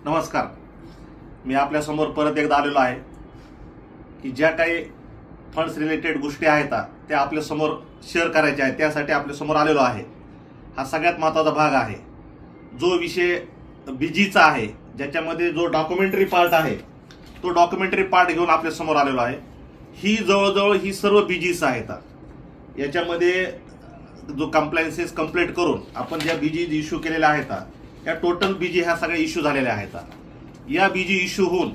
नमस्कार. मी आपल्या समोर परत एकदा आलेलो आहे की ज्या काही फंड्स रिलेटेड गोष्टी आहेत त्या आपल्या समोर शेअर करायच्या आहेत, त्यासाठी आपल्या समोर आलेलो आहे. हा सगळ्यात महत्त्वाचा भाग आहे. जो विषय बीजीचा आहे, ज्याच्यामध्ये जो डॉक्युमेंटरी पार्ट आहे, तो डॉक्युमेंटरी पार्ट घेऊन आपल्या समोर आलेलो आहे. ही जवळजवळ ही सर्व बीजीस आहेत. याच्यामध्ये जो कंप्लायन्सेस कंप्लीट करून आपण ज्या बीजी इश्यू केलेल्या आहेत या टोटल बीजी ह्या सगळ्या इश्यू झालेल्या आहेत. या बीजी इश्यू होऊन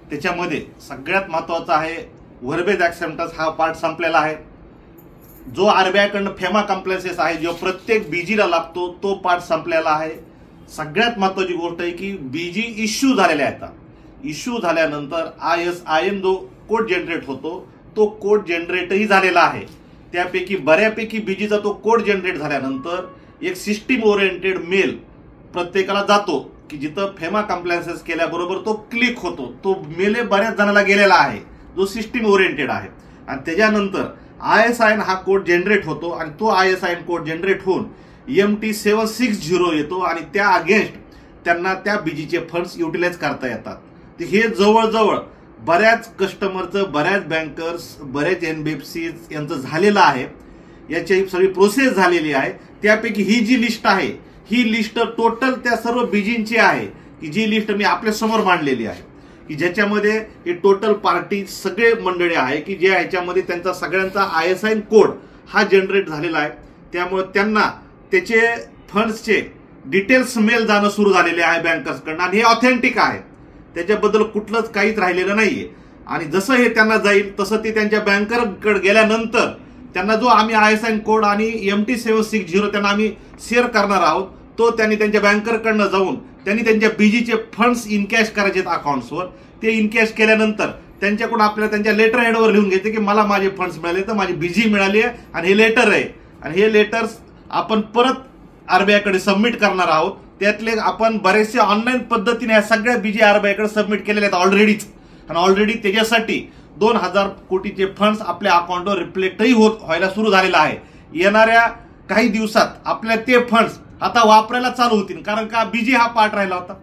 त्याच्यामध्ये सगळ्यात महत्त्वाचा आहे व्हर्बेज ऍक्सेप्टन्स हा पार्ट संपलेला आहे. जो आरबीआय कडून फेमा कंप्लायन्सेस आहे जो प्रत्येक बीजीला लागतो तो पार्ट संपलेला आहे. सगळ्यात महत्त्वाची गोष्ट आहे की बीजी इश्यू झालेल्या आहेत. इश्यू झाल्यानंतर ISIN जो कोड जनरेट होतो तो कोड जनरेटही झालेला आहे. त्यापैकी बऱ्यापैकी बीजीचा तो कोड जनरेट झाल्यानंतर एक सिस्टीम ओरिएंटेड मेल प्रत्येकाला जातो की जिथं फेमा कंप्लायन्सेस केल्याबरोबर तो क्लिक होतो. तो मेल बऱ्याच जणांना गेलेला आहे जो सिस्टीम ओरिएंटेड आहे. आणि त्याच्यानंतर ISIN हा कोड जनरेट होतो आणि तो ISIN कोड जनरेट होऊन MT760 येतो आणि त्या अगेन्स्ट त्यांना त्या बीजीचे फंड्स युटिलाइज करता येतात. हे जवळजवळ बऱ्याच कस्टमरचं, बऱ्याच बँकर्स, बऱ्याच NBFC यांचं झालेलं आहे. याची सगळी प्रोसेस झालेली आहे. त्यापैकी ही जी लिस्ट आहे ही लिस्ट टोटल त्या सर्व बीजींची आहे की जी लिस्ट मी आपल्या समोर मांडलेली आहे की ज्याच्यामध्ये हे टोटल पार्टी सगळे मंडळी आहे की जे ह्याच्यामध्ये त्यांचा सगळ्यांचा ISIN कोड हा जनरेट झालेला आहे. त्यामुळे त्यांना त्याचे फंड्सचे डिटेल्स मेल जाणं सुरू झालेले आहे बँकर्सकडून आणि हे ऑथेंटिक आहे. त्याच्याबद्दल कुठलंच काहीच राहिलेलं नाहीये. आणि जसं हे त्यांना जाईल तसं ते त्यांच्या बँकरकडे गेल्यानंतर त्यांना जो आम्ही ISIN कोड आणि MT760 त्यांना आम्ही शेअर करणार आहोत तो त्यांनी त्यांच्या बँकरकडनं जाऊन त्यांनी त्यांच्या बीजीचे फंड्स इनकॅश करायचे अकाउंट्सवर. ते इनकॅश केल्यानंतर त्यांच्याकडून आपल्याला त्यांच्या लेटर हेडवर लिहून घ्यायचे की मला माझे फंड्स मिळाले, तर माझी बीजी मिळाली आहे आणि हे लेटर आहे. आणि हे लेटर्स आपण परत RBI कडे सबमिट करणार आहोत. त्यातले आपण बरेचसे ऑनलाईन पद्धतीने ह्या सगळ्या बीजी RBI कडे सबमिट केलेले आहेत ऑलरेडीच. आणि ऑलरेडी त्याच्यासाठी 2000 कोटीचे फंड्स आपल्या अकाउंटवर रिफ्लेक्टही व्हायला सुरू झालेला आहे. येणाऱ्या काही दिवसात आपल्या ते फंड्स आता वापरायला चालू होतील. कारण का बीजी हा पार्ट राहिला होता.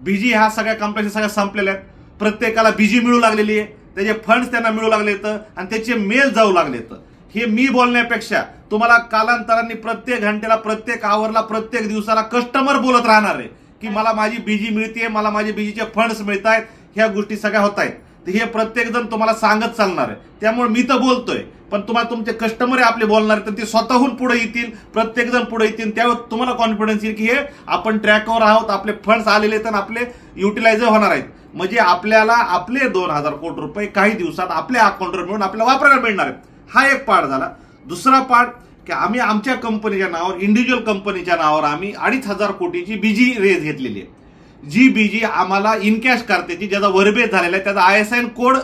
बीजी ह्या सगळ्या कंपन्या सगळ्या संपलेल्या आहेत. प्रत्येकाला बीजी मिळू लागलेली आहे, त्याचे फंड्स त्यांना मिळू लागलेत आणि त्याचे मेल जाऊ लागलेत. हे मी बोलण्यापेक्षा तुम्हाला कालांतराने प्रत्येक घंटेला, प्रत्येक आवरला, प्रत्येक दिवसाला कस्टमर बोलत राहणार आहे की मला माझी बीजी मिळते, मला माझे बीजीचे फंड्स मिळत आहेत. ह्या गोष्टी सगळ्या होत आहेत. हे प्रत्येक जण तुम्हाला सांगत चालणार आहे. त्यामुळे मी तर बोलतोय पण तुम्हाला तुमचे कस्टमर आपले बोलणार तर ते स्वतःहून पुढे येतील, प्रत्येक जण पुढे येतील. त्यावेळेस तुम्हाला कॉन्फिडन्स येईल की हे आपण ट्रॅकवर आहोत, आपले फंड्स आलेले आहेत आणि आपले युटिलाइज होणार आहेत. म्हणजे आपल्याला आपले 2000 कोटी रुपये काही दिवसात आपल्या अकाउंटवर मिळून आपल्याला वापरायला मिळणार आहेत. हा एक पार्ट झाला. दुसरा पार्ट की आम्ही आमच्या कंपनीच्या नावावर, इंडिव्हिज्युअल कंपनीच्या नावावर आम्ही 2500 कोटीची बीजी रेज घेतलेली आहे. जी बीजी आम्हाला इनकॅश करते, ज्याचा वर्बेज झालेला आहे, त्याचा ISIN कोड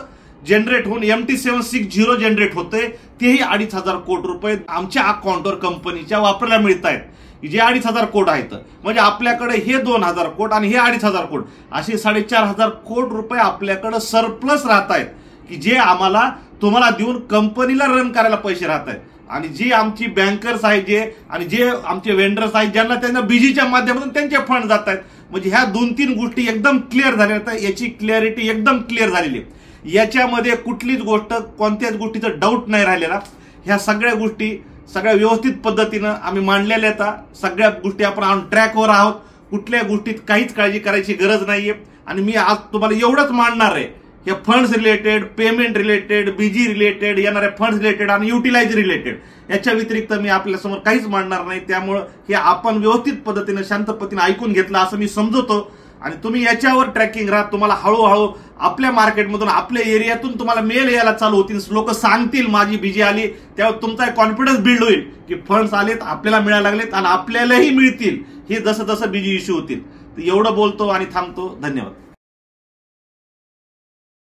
जनरेट होऊन MT760 जनरेट होते. तेही 2500 कोटी रुपये आमच्या अकाउंटवर कंपनीच्या वापरायला मिळत आहेत. जे 2500 कोटी आहेत. म्हणजे आपल्याकडे हे 2000 कोटी आणि हे 2500 कोटी असे 4500 कोटी रुपये आपल्याकडे सरप्लस राहत आहेत की जे आम्हाला तुम्हाला देऊन कंपनीला रन करायला पैसे राहत आहेत. आणि जी आमची बँकर्स आहेत जे आणि जे आमचे वेंडर्स आहेत ज्यांना त्यांना बीजीच्या माध्यमातून त्यांचे फंड जात आहेत. म्हणजे ह्या 2-3 गोष्टी एकदम क्लिअर झाल्या आहेत. याची क्लॅरिटी एकदम क्लिअर झालेली आहे. याच्यामध्ये कुठलीच गोष्ट, कोणत्याच गोष्टीचा डाऊट नाही राहिलेला. ह्या सगळ्या गोष्टी सगळ्या व्यवस्थित पद्धतीनं आम्ही मांडलेल्या आहेत. सगळ्या गोष्टी आपण ऑन ट्रॅकवर आहोत. कुठल्या गोष्टीत काहीच काळजी करायची गरज नाहीये. आणि मी आज तुम्हाला एवढंच मांडणार आहे हे funds related, payment related, BG related, येणाऱ्या फंड्स रिलेटेड आणि युटिलाइज रिलेटेड. याच्या व्यतिरिक्त मी आपल्यासमोर काहीच मांडणार नाही. त्यामुळे हे आपण व्यवस्थित पद्धतीने, शांत पद्धतीने ऐकून घेतलं असं मी समजतो. आणि तुम्ही याच्यावर ट्रॅकिंग राहा. तुम्हाला हळूहळू आपल्या मार्केटमधून, आपल्या एरियातून तुम्हाला मेल यायला चालू होतील. लोक सांगतील माझी बीजी आली. त्यावर तुमचा कॉन्फिडन्स बिल्ड होईल की फंड्स आलेत, आपल्याला मिळायला लागलेत आणि आपल्यालाही मिळतील. हे जसं जसं बीजी इश्यू होतील. एवढं बोलतो आणि थांबतो. धन्यवाद.